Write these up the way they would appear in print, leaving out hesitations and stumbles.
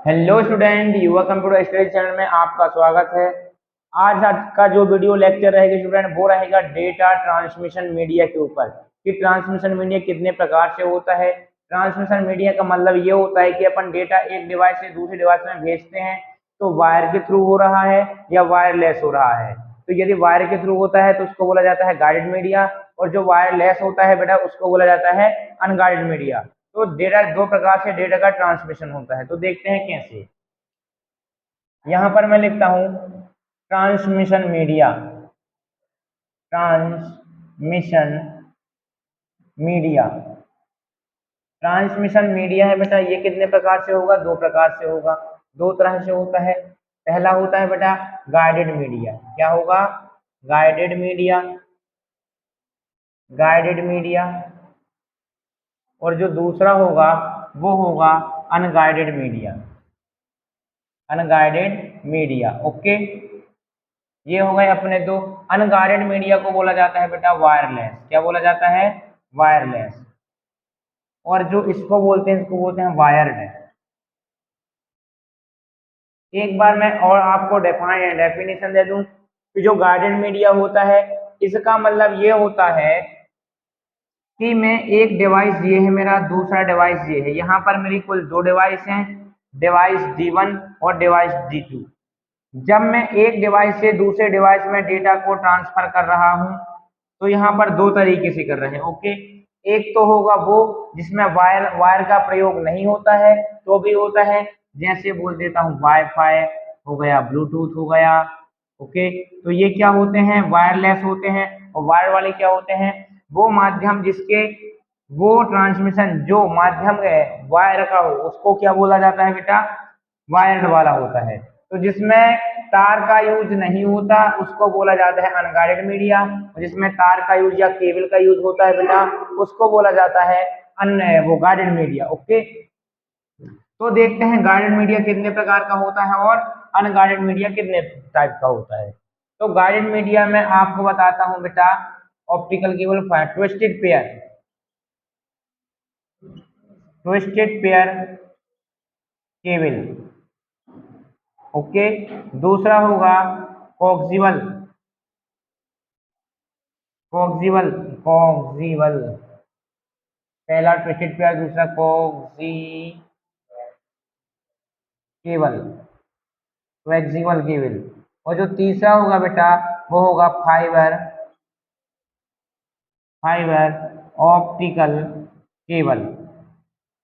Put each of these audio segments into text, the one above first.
Hello student, युवा computer study channel में आपका स्वागत है। आज का जो वीडियो लेक्चर रहेगा स्टूडेंट वो रहेगा डेटा ट्रांसमिशन मीडिया के ऊपर कि ट्रांसमिशन मीडिया कितने प्रकार से होता है। ट्रांसमिशन मीडिया का मतलब ये होता है कि अपन डेटा एक डिवाइस से दूसरे डिवाइस में भेजते हैं तो वायर के थ्रू हो रहा है या वायरलेस हो रहा है। तो यदि वायर के थ्रू होता है तो उसको बोला जाता है गाइडेड मीडिया, और जो वायरलेस होता है बेटा उसको बोला जाता है अनगाइडेड मीडिया। तो डेटा दो प्रकार से डेटा का ट्रांसमिशन होता है, तो देखते हैं कैसे। यहां पर मैं लिखता हूं transmission media. Transmission media transmission media है बेटा, ये कितने प्रकार से होगा? दो प्रकार से होगा, दो तरह से होता है। पहला होता है बेटा गाइडेड मीडिया। क्या होगा? Guided media. Guided media. और जो दूसरा होगा वो होगा unguided media. Unguided media, okay. ये हो गए अपने दो। अनगाइडेड मीडिया को बोला जाता है बेटा वायरलेस। क्या बोला जाता है? वायरलेस। और जो इसको बोलते हैं इसको बोलते हैं वायर्ड। एक बार मैं और आपको डेफिनेशन दे दूं कि जो गाइडेड मीडिया होता है इसका मतलब ये होता है कि मैं एक डिवाइस ये है मेरा, दूसरा डिवाइस ये है, यहाँ पर मेरी कुल दो डिवाइस हैं, डिवाइस D1 और डिवाइस D2। जब मैं एक डिवाइस से दूसरे डिवाइस में डेटा को ट्रांसफर कर रहा हूं तो यहाँ पर दो तरीके से कर रहे हैं, ओके। एक तो होगा वो जिसमें वायर वायर का प्रयोग नहीं होता है, तो भी होता है, जैसे बोल देता हूँ वाईफाई हो गया, ब्लूटूथ हो गया, ओके। तो ये क्या होते हैं? वायरलेस होते हैं। और वायर वाले क्या होते हैं? वो माध्यम जिसके वो ट्रांसमिशन जो माध्यम है वायर का हो उसको क्या बोला जाता है बेटा? वायर्ड वाला होता है। तो जिसमें तार का यूज नहीं होता उसको बोला जाता है अनगाइडेड मीडिया, और जिसमें तार का यूज या केबल का यूज होता है बेटा उसको बोला जाता है वो गाइडेड मीडिया, ओके। तो देखते हैं गाइडेड मीडिया कितने प्रकार का होता है और अनगाइडेड मीडिया कितने टाइप का होता है। तो गाइडेड मीडिया में आपको बताता हूं बेटा optical cable, twisted pair, twisted pair cable, okay. दूसरा होगा कोक्सिवल, कोक्सिवल, कोक्सिवल, पहला ट्विस्टेड पेयर, दूसरा कोक्सी केबल, कोक्सिवल केबल। और जो तीसरा होगा बेटा वो होगा फाइबर, फाइबर ऑप्टिकल केबल।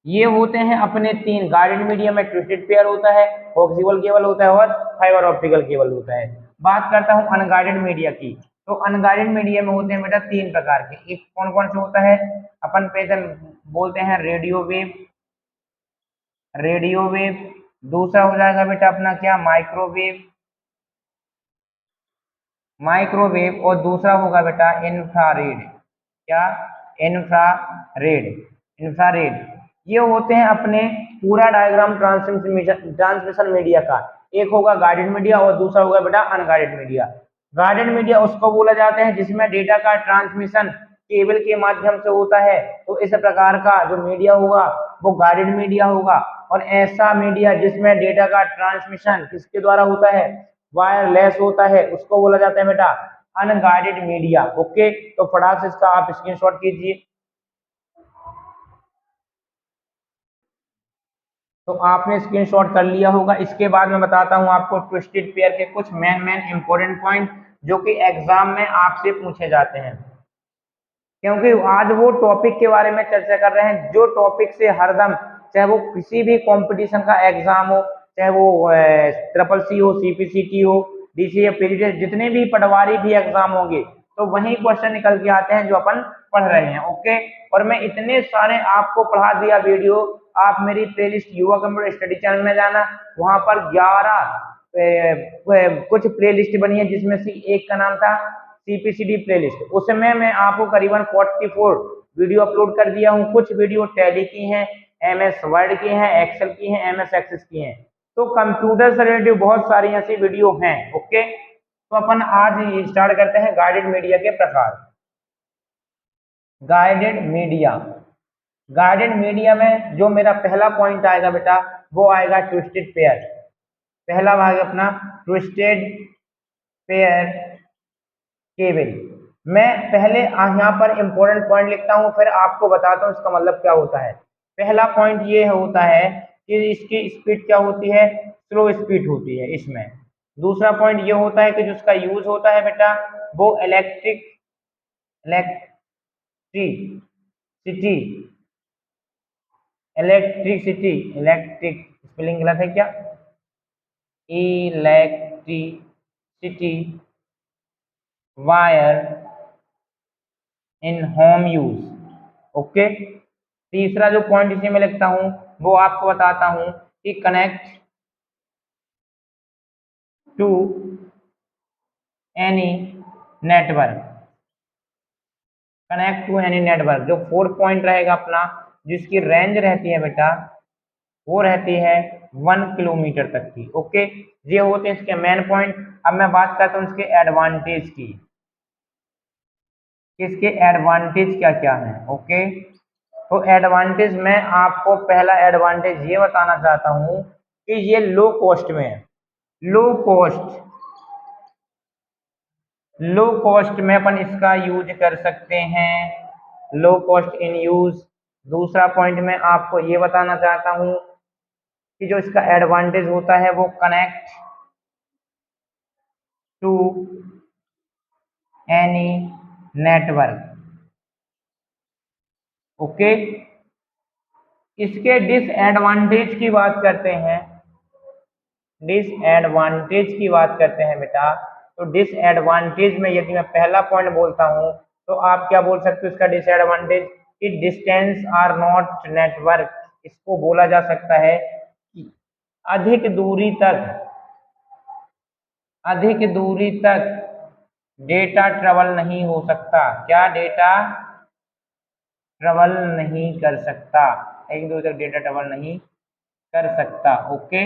ये होते हैं अपने तीन। गाइडेड मीडिया में ट्विस्टेड पेयर होता है, कोक्सिवल केबल होता है और फाइबर ऑप्टिकल केबल होता है। बात करता हूं अनगाइडेड मीडिया की। तो अनगाइडेड मीडिया में होते हैं बेटा तीन प्रकार के। एक कौन कौन से होता है? अपन पे बोलते हैं रेडियो वेव, रेडियो वेव। दूसरा हो जाएगा बेटा अपना क्या? Microwave, microwave. और दूसरा होगा बेटा इंफ्रारेड। क्या? Infrared, infrared. ये होते हैं अपने पूरा डायग्राम ट्रांसमिशन मीडिया का। एक होगा गाइडेड मीडिया और दूसरा होगा बेटा अनगाइडेड मीडिया। गाइडेड मीडिया उसको बोला जाता है जिसमें डेटा का ट्रांसमिशन केबल के माध्यम से होता है, तो इस प्रकार का जो मीडिया होगा वो गाइडेड मीडिया होगा। और ऐसा मीडिया जिसमें डेटा का ट्रांसमिशन किसके द्वारा होता है? वायरलेस होता है, उसको बोला जाता है बेटा अनगाइडेड मीडिया, ओके। तो फटाक से इसका आप स्क्रीनशॉट कीजिए। तो आपने स्क्रीनशॉट कर लिया होगा। इसके बाद मैं बताता हूं आपको ट्विस्टेड पेयर के कुछ मेन इंपॉर्टेंट पॉइंट जो कि एग्जाम में आपसे पूछे जाते हैं, क्योंकि आज वो टॉपिक के बारे में चर्चा कर रहे हैं जो टॉपिक से हरदम, चाहे वो किसी भी कंपटीशन का एग्जाम हो, चाहे वो ट्रिपल सी हो, सीपीसीटी हो, डीसीए, पीजीटी, जितने भी पटवारी भी एग्जाम होंगे तो वही क्वेश्चन निकल के आते हैं जो अपन पढ़ रहे हैं, ओके। और मैं इतने सारे आपको पढ़ा दिया वीडियो। आप मेरी प्लेलिस्ट युवा कंप्यूटर स्टडी चैनल में जाना, वहां पर 11 कुछ प्लेलिस्ट बनी है जिसमें से एक का नाम था सीपीसीडी प्लेलिस्ट। उसमें मैं आपको करीबन 44 वीडियो अपलोड कर दिया हूँ। कुछ वीडियो टैली की हैं, एमएस वर्ड की हैं, एक्सेल की हैं, एमएस एक्सेस की हैं। तो कंप्यूटर से रिलेटेड बहुत सारी ऐसी वीडियो हैं, ओके। तो अपन आज स्टार्ट करते हैं गाइडेड मीडिया के प्रकार। गाइडेड मीडिया, गार्डेड मीडिया में जो मेरा पहला पॉइंट आएगा बेटा वो आएगा ट्विस्टेड पेयर। पहला भाग अपना ट्विस्टेड पेयर केबल। मैं पहले यहाँ पर इंपॉर्टेंट पॉइंट लिखता हूँ, फिर आपको बताता हूँ इसका मतलब क्या होता है। पहला पॉइंट ये होता है कि इसकी स्पीड क्या होती है, स्लो स्पीड होती है इसमें। दूसरा पॉइंट ये होता है कि जो उसका यूज होता है बेटा वो इलेक्ट्रिक स्पेलिंग गलत है क्या, electricity wire in home use. Okay, तीसरा जो पॉइंट इसी में लिखता हूं वो आपको बताता हूं कि connect to any network. Connect to any network जो फोर्थ पॉइंट रहेगा अपना, जिसकी रेंज रहती है बेटा वो रहती है 1 किलोमीटर तक की। ओके, ये होते हैं इसके मेन पॉइंट। अब मैं बात करता हूँ इसके एडवांटेज की, इसके एडवांटेज क्या क्या है। ओके, तो एडवांटेज में आपको पहला एडवांटेज ये बताना चाहता हूँ कि ये लो कॉस्ट में है। लो कॉस्ट में अपन इसका यूज कर सकते हैं, लो कॉस्ट इन यूज। दूसरा पॉइंट में आपको ये बताना चाहता हूँ कि जो इसका एडवांटेज होता है वो connect to any network. Okay, इसके डिसएडवांटेज की बात करते हैं, डिसएडवांटेज की बात करते हैं बेटा। तो डिसएडवांटेज में यदि मैं पहला पॉइंट बोलता हूं तो आप क्या बोल सकते हो इसका डिसएडवांटेज कि डिस्टेंस आर नॉट नेटवर्क। इसको बोला जा सकता है कि अधिक दूरी तक डेटा ट्रेवल नहीं हो सकता। क्या डेटा ट्रेवल नहीं कर सकता, एक दूरी तक डेटा ट्रेवल नहीं कर सकता। ओके,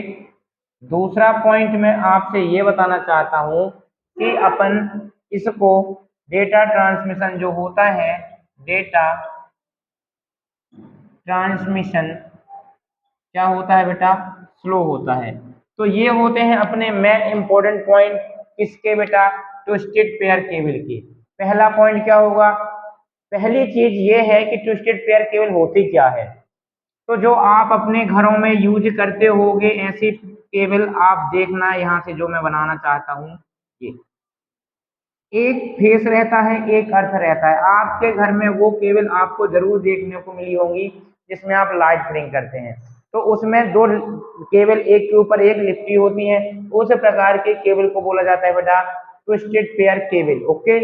दूसरा पॉइंट मैं आपसे ये बताना चाहता हूं कि अपन इसको डेटा ट्रांसमिशन जो होता है, डेटा ट्रांसमिशन क्या होता है बेटा, स्लो होता है। तो ये होते हैं अपने मेन इंपॉर्टेंट पॉइंट किसके बेटा, ट्विस्टेड पेयर केबल के। पहला पॉइंट क्या होगा, पहली चीज ये है कि ट्विस्टेड पेयर केबल होती क्या है। तो जो आप अपने घरों में यूज करते होगे ऐसी केबल आप देखना, यहाँ से जो मैं बनाना चाहता हूँ ये एक फेस रहता है एक अर्थ रहता है। आपके घर में वो केबल आपको जरूर देखने को मिली होंगी जिसमें आप लाइट फिटिंग करते हैं, तो उसमें दो केबल एक के ऊपर एक लिपटी होती हैं। उस प्रकार के केबल को बोला जाता है बेटा ट्विस्टेड पेयर केबल। ओके,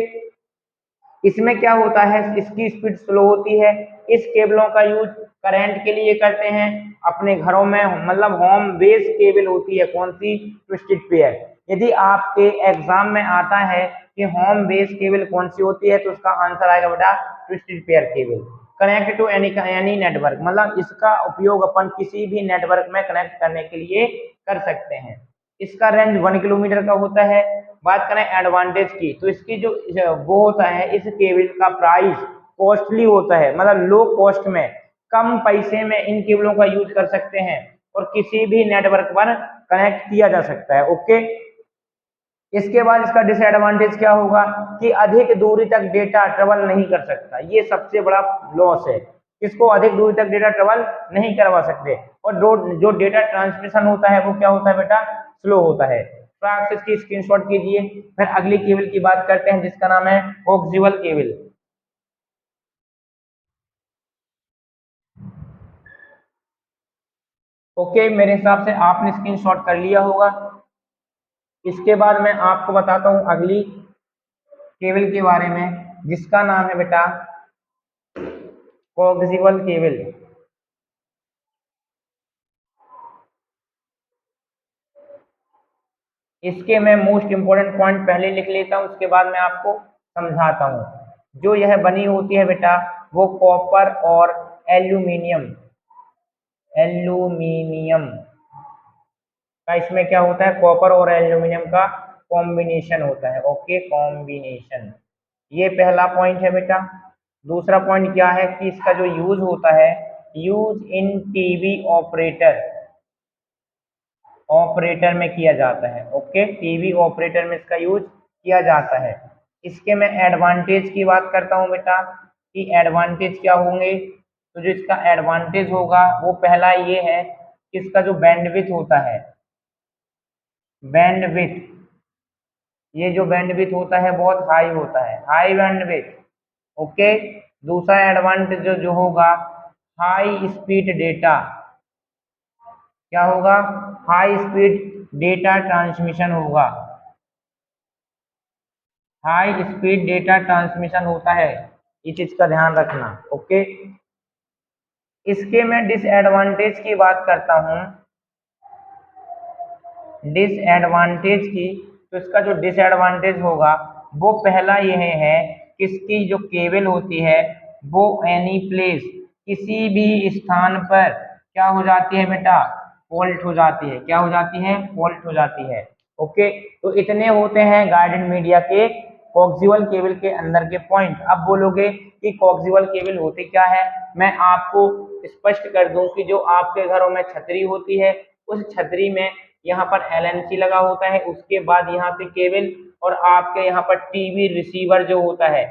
इसमें क्या होता है, इसकी स्पीड स्लो होती है। इस केबलों का यूज करंट के लिए करते हैं अपने घरों में, मतलब होम बेस केबल होती है कौन सी, ट्विस्टेड पेयर। यदि आपके एग्जाम में आता है कि होम बेस केबल कौन सी होती है तो उसका आंसर आएगा बेटा twisted pair cable. Connect to any network, मतलब इसका उपयोग अपन किसी भी नेटवर्क में कनेक्ट करने के लिए कर सकते हैं। इसका रेंज 1 किलोमीटर का होता है। बात करें एडवांटेज की तो इसकी जो वो होता है, इस केबल का प्राइस कॉस्टली होता है, मतलब लो कॉस्ट में कम पैसे में इन केबलों का यूज कर सकते हैं और किसी भी नेटवर्क पर कनेक्ट किया जा सकता है। ओके, इसके बाद इसका डिसएडवांटेज क्या होगा कि अधिक दूरी तक डेटा ट्रेवल नहीं कर सकता। ये सबसे बड़ा लॉस है, इसको अधिक दूरी तक डेटा ट्रेवल नहीं करवा सकते। और जो डेटा ट्रांसमिशन होता है वो क्या होता है बेटा, स्लो होता है। तो आप इसकी स्क्रीनशॉट कीजिए। फिर अगली केबल की बात करते हैं जिसका नाम है कोक्सियल केबल। ओके, मेरे हिसाब से आपने स्क्रीनशॉट कर लिया होगा। इसके बाद मैं आपको बताता हूँ अगली केबल के बारे में जिसका नाम है बेटा कोक्सियल केबल। इसके मैं मोस्ट इंपोर्टेंट पॉइंट पहले लिख लेता हूँ, उसके बाद मैं आपको समझाता हूँ। जो यह बनी होती है बेटा वो कॉपर और एल्यूमिनियम एल्यूमिनियम का इसमें क्या होता है, कॉपर और एल्यूमिनियम का कॉम्बिनेशन होता है। ओके, कॉम्बिनेशन, ये पहला पॉइंट है बेटा। दूसरा पॉइंट क्या है कि इसका जो यूज होता है यूज इन टीवी ऑपरेटर में किया जाता है। ओके, टीवी ऑपरेटर में इसका यूज किया जाता है। इसके मैं एडवांटेज की बात करता हूँ बेटा कि एडवांटेज क्या होंगे। तो जो इसका एडवांटेज होगा वो पहला ये है कि इसका जो बैंडविड्थ होता है, बैंडविड्थ, ये जो बैंडविड्थ होता है बहुत हाई होता है, हाई बैंडविड्थ। ओके, दूसरा एडवांटेज जो होगा हाई स्पीड डेटा, क्या होगा, हाई स्पीड डेटा ट्रांसमिशन होगा, हाई स्पीड डेटा ट्रांसमिशन होता है, इस चीज का ध्यान रखना। ओके, इसके मैं डिसएडवांटेज की बात करता हूं, डिसएडवांटेज की। तो इसका जो डिसएडवांटेज होगा वो पहला यह है कि इसकी जो केबल होती है वो एनी प्लेस, किसी भी स्थान पर क्या हो जाती है बेटा, फॉल्ट हो जाती है, क्या हो जाती है, फॉल्ट हो जाती है। ओके, तो इतने होते हैं गाइडेड मीडिया के कोक्सियल केबल के अंदर के पॉइंट। अब बोलोगे कि कोक्सियल केबल होती क्या है, मैं आपको स्पष्ट कर दूं कि जो आपके घरों में छतरी होती है, उस छतरी में यहाँ पर एलएनसी लगा होता है, उसके बाद यहाँ से केबल, और आपके यहाँ पर टीवी रिसीवर जो होता है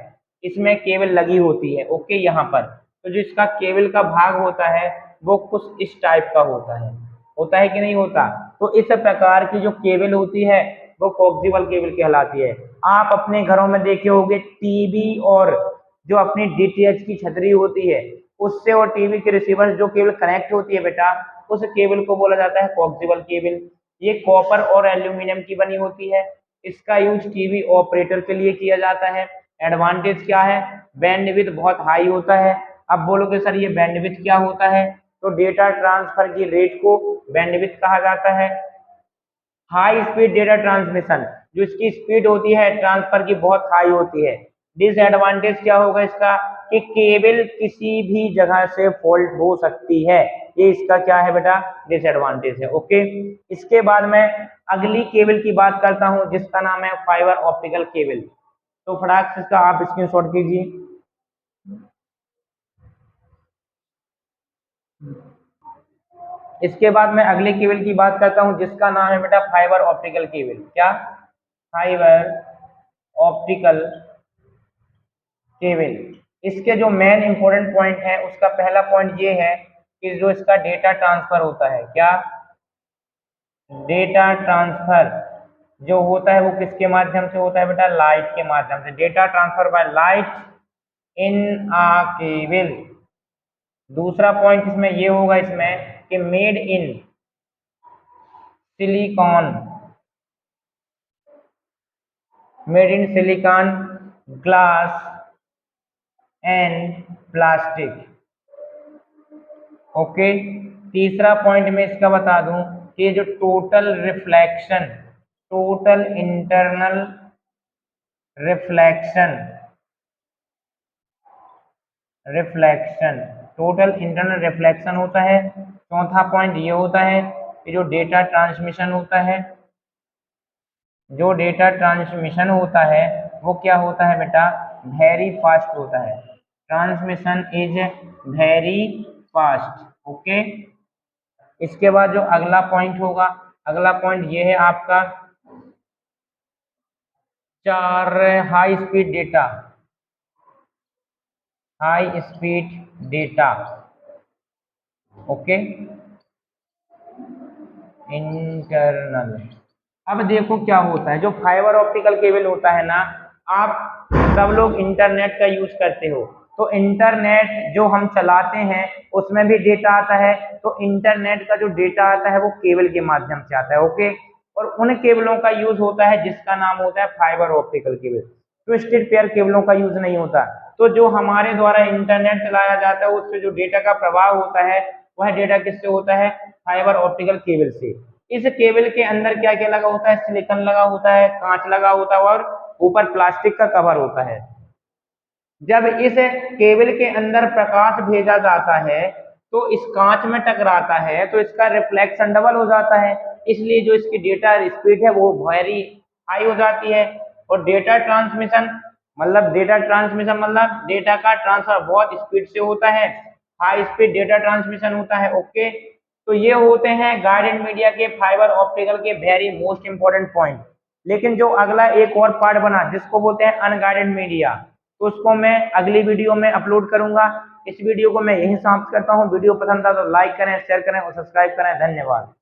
इसमें केबल लगी होती है। ओके, यहाँ पर तो जो इसका केबल का भाग होता है वो कुछ इस टाइप का होता है कि नहीं होता। तो इस प्रकार की जो केबल होती है वो कोक्सियल केबल कहलाती है। आप अपने घरों में देखे होंगे टीवी और जो अपनी डीटीएच की छतरी होती है उससे और टीवी के रिसीवर जो केबल कनेक्ट होती है बेटा, उस केबल को बोला जाता है कोक्सियल केबल। ये कॉपर और एल्यूमिनियम की बनी होती है। इसका यूज टीवी ऑपरेटर के लिए किया जाता है। एडवांटेज क्या है, बैंडविड्थ बहुत हाई होता है। अब बोलोगे सर ये बैंडविड्थ क्या होता है, तो डेटा ट्रांसफर की रेट को बैंडविड्थ कहा जाता है। हाई स्पीड डेटा ट्रांसमिशन, जो इसकी स्पीड होती है ट्रांसफर की बहुत हाई होती है। डिसएडवांटेज क्या होगा इसका कि केबल किसी भी जगह से फॉल्ट हो सकती है, ये इसका क्या है बेटा, डिसएडवांटेज है। ओके, इसके बाद मैं अगली केबल की बात करता हूं जिसका नाम है फाइबर ऑप्टिकल केबल। तो फटाक से इसका आप स्क्रीनशॉट कीजिए। इसके बाद मैं अगले केबल की बात करता हूं जिसका नाम है बेटा फाइबर ऑप्टिकल केबल। क्या, फाइबर ऑप्टिकल केबल। इसके जो मेन इंपॉर्टेंट पॉइंट है उसका पहला पॉइंट ये है कि जो इसका डेटा ट्रांसफर होता है, क्या, डेटा ट्रांसफर जो होता है वो किसके माध्यम से होता है बेटा, लाइट के माध्यम से। Data transfer by light in a cable. दूसरा पॉइंट इसमें ये होगा इसमें कि made in silicon, made in silicon, glass and plastic. Okay, तीसरा पॉइंट मैं इसका बता दूं कि जो total reflection, total internal reflection, reflection, total internal reflection होता है। चौथा पॉइंट ये होता है कि जो डेटा ट्रांसमिशन होता है, जो डेटा ट्रांसमिशन होता है वो क्या होता है बेटा, वेरी फास्ट होता है। Transmission is very fast. Okay, इसके बाद जो अगला पॉइंट होगा, अगला पॉइंट ये है आपका 4, high speed data, high speed data. Okay, internal. अब देखो क्या होता है, जो फाइबर ऑप्टिकल केबल होता है ना, आप सब लोग इंटरनेट का यूज करते हो, तो इंटरनेट जो हम चलाते हैं उसमें भी डेटा आता है। तो इंटरनेट का जो डेटा आता है वो केबल के माध्यम से आता है। ओके, और उन केबलों का यूज होता है जिसका नाम होता है fibre optical cable. Twisted pair केबलों का यूज नहीं होता। तो जो हमारे द्वारा इंटरनेट चलाया जाता है उससे जो डेटा का प्रवाह होता है वह डेटा किससे होता है, फाइबर ऑप्टिकल केबल से। इस केबल के अंदर क्या क्या लगा होता है, सिलिकॉन लगा होता है, कांच लगा होता है और ऊपर प्लास्टिक का कवर होता है। जब इस केबल के अंदर प्रकाश भेजा जाता है तो इस कांच में टकराता है तो इसका रिफ्लेक्शन डबल हो जाता है, इसलिए जो इसकी डेटा स्पीड है वो वेरी हाई हो जाती है। और डेटा ट्रांसमिशन मतलब डेटा का ट्रांसफर बहुत स्पीड से होता है। हाई स्पीड डेटा ट्रांसमिशन होता है। ओके, तो ये होते हैं गाइडेड मीडिया के फाइबर ऑप्टिकल के वेरी मोस्ट इंपॉर्टेंट पॉइंट। लेकिन जो अगला एक और पार्ट बना जिसको बोलते हैं अनगाइडेड मीडिया, तो उसको मैं अगली वीडियो में अपलोड करूंगा। इस वीडियो को मैं यहीं समाप्त करता हूँ। वीडियो पसंद था तो लाइक करें, शेयर करें और सब्सक्राइब करें। धन्यवाद।